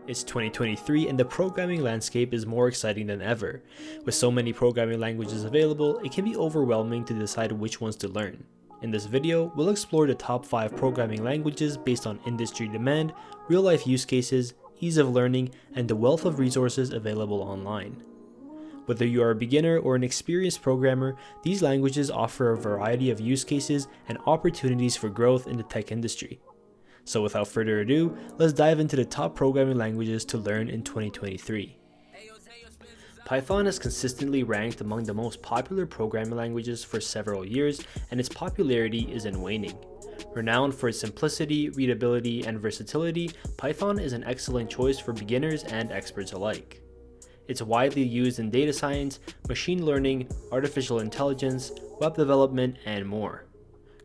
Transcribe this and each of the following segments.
It's 2023 and the programming landscape is more exciting than ever. With so many programming languages available, it can be overwhelming to decide which ones to learn. In this video, we'll explore the top 5 programming languages based on industry demand, real-life use cases, ease of learning, and the wealth of resources available online. Whether you are a beginner or an experienced programmer, these languages offer a variety of use cases and opportunities for growth in the tech industry. So without further ado, let's dive into the top programming languages to learn in 2023. Python has consistently ranked among the most popular programming languages for several years, and its popularity isn't waning. Renowned for its simplicity, readability, and versatility, Python is an excellent choice for beginners and experts alike. It's widely used in data science, machine learning, artificial intelligence, web development, and more.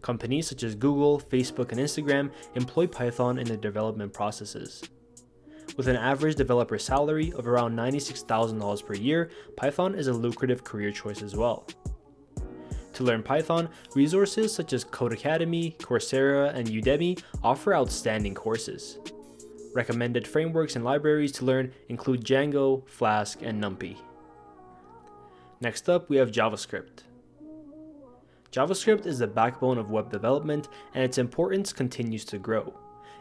Companies such as Google, Facebook, and Instagram employ Python in their development processes. With an average developer salary of around $96,000 per year, Python is a lucrative career choice as well. To learn Python, resources such as Codecademy, Coursera, and Udemy offer outstanding courses. Recommended frameworks and libraries to learn include Django, Flask, and NumPy. Next up, we have JavaScript. JavaScript is the backbone of web development, and its importance continues to grow.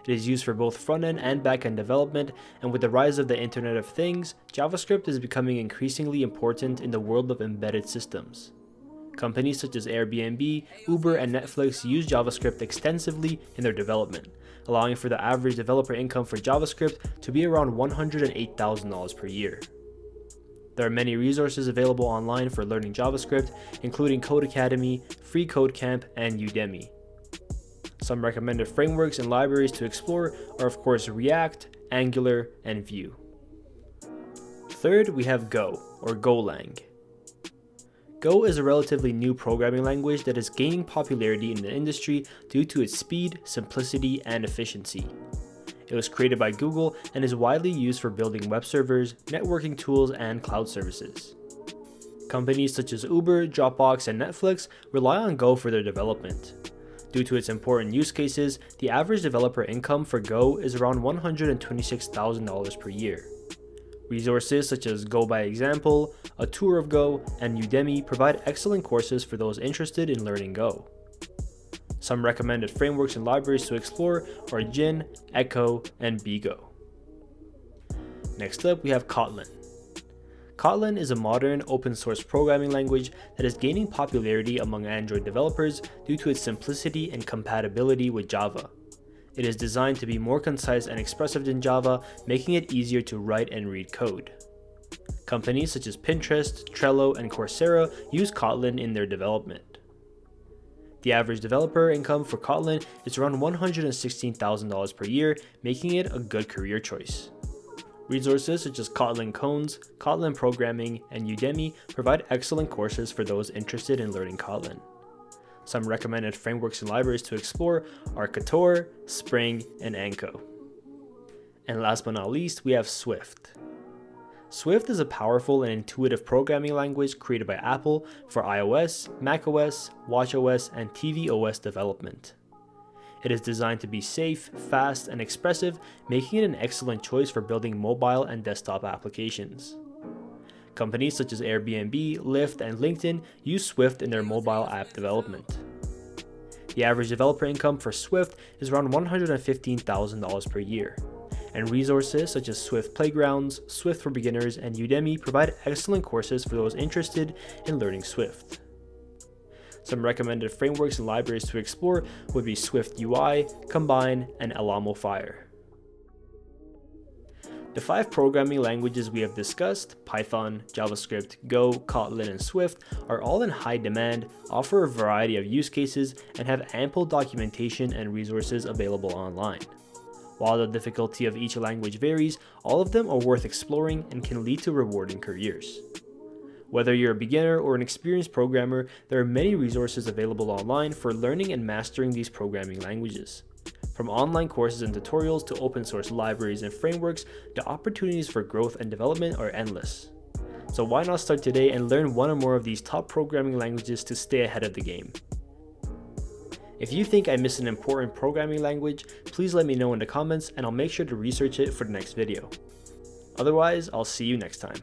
It is used for both front-end and back-end development, and with the rise of the Internet of Things, JavaScript is becoming increasingly important in the world of embedded systems. Companies such as Airbnb, Uber, and Netflix use JavaScript extensively in their development, allowing for the average developer income for JavaScript to be around $108,000 per year. There are many resources available online for learning JavaScript, including Codecademy, FreeCodeCamp, and Udemy. Some recommended frameworks and libraries to explore are of course React, Angular, and Vue. Third, we have Go, or Golang. Go is a relatively new programming language that is gaining popularity in the industry due to its speed, simplicity, and efficiency. It was created by Google and is widely used for building web servers, networking tools, and cloud services. Companies such as Uber, Dropbox, and Netflix rely on Go for their development. Due to its important use cases, the average developer income for Go is around $126,000 per year. Resources such as Go by Example, A Tour of Go, and Udemy provide excellent courses for those interested in learning Go. Some recommended frameworks and libraries to explore are Jin, Echo, and Bigo. Next up, we have Kotlin. Kotlin is a modern open-source programming language that is gaining popularity among Android developers due to its simplicity and compatibility with Java. It is designed to be more concise and expressive than Java, making it easier to write and read code. Companies such as Pinterest, Trello, and Coursera use Kotlin in their development. The average developer income for Kotlin is around $116,000 per year, making it a good career choice. Resources such as Kotlin Cones, Kotlin Programming, and Udemy provide excellent courses for those interested in learning Kotlin. Some recommended frameworks and libraries to explore are Kotor, Spring, and Anko. And last but not least, we have Swift. Swift is a powerful and intuitive programming language created by Apple for iOS, macOS, watchOS, and tvOS development. It is designed to be safe, fast, and expressive, making it an excellent choice for building mobile and desktop applications. Companies such as Airbnb, Lyft, and LinkedIn use Swift in their mobile app development. The average developer income for Swift is around $115,000 per year. And resources such as Swift Playgrounds, Swift for Beginners, and Udemy provide excellent courses for those interested in learning Swift. Some recommended frameworks and libraries to explore would be Swift UI, Combine, and Alamo Fire. The 5 programming languages we have discussed, Python, JavaScript, Go, Kotlin, and Swift, are all in high demand, offer a variety of use cases, and have ample documentation and resources available online. While the difficulty of each language varies, all of them are worth exploring and can lead to rewarding careers. Whether you're a beginner or an experienced programmer, there are many resources available online for learning and mastering these programming languages. From online courses and tutorials to open source libraries and frameworks, the opportunities for growth and development are endless. So why not start today and learn one or more of these top programming languages to stay ahead of the game? If you think I missed an important programming language, please let me know in the comments and I'll make sure to research it for the next video. Otherwise, I'll see you next time.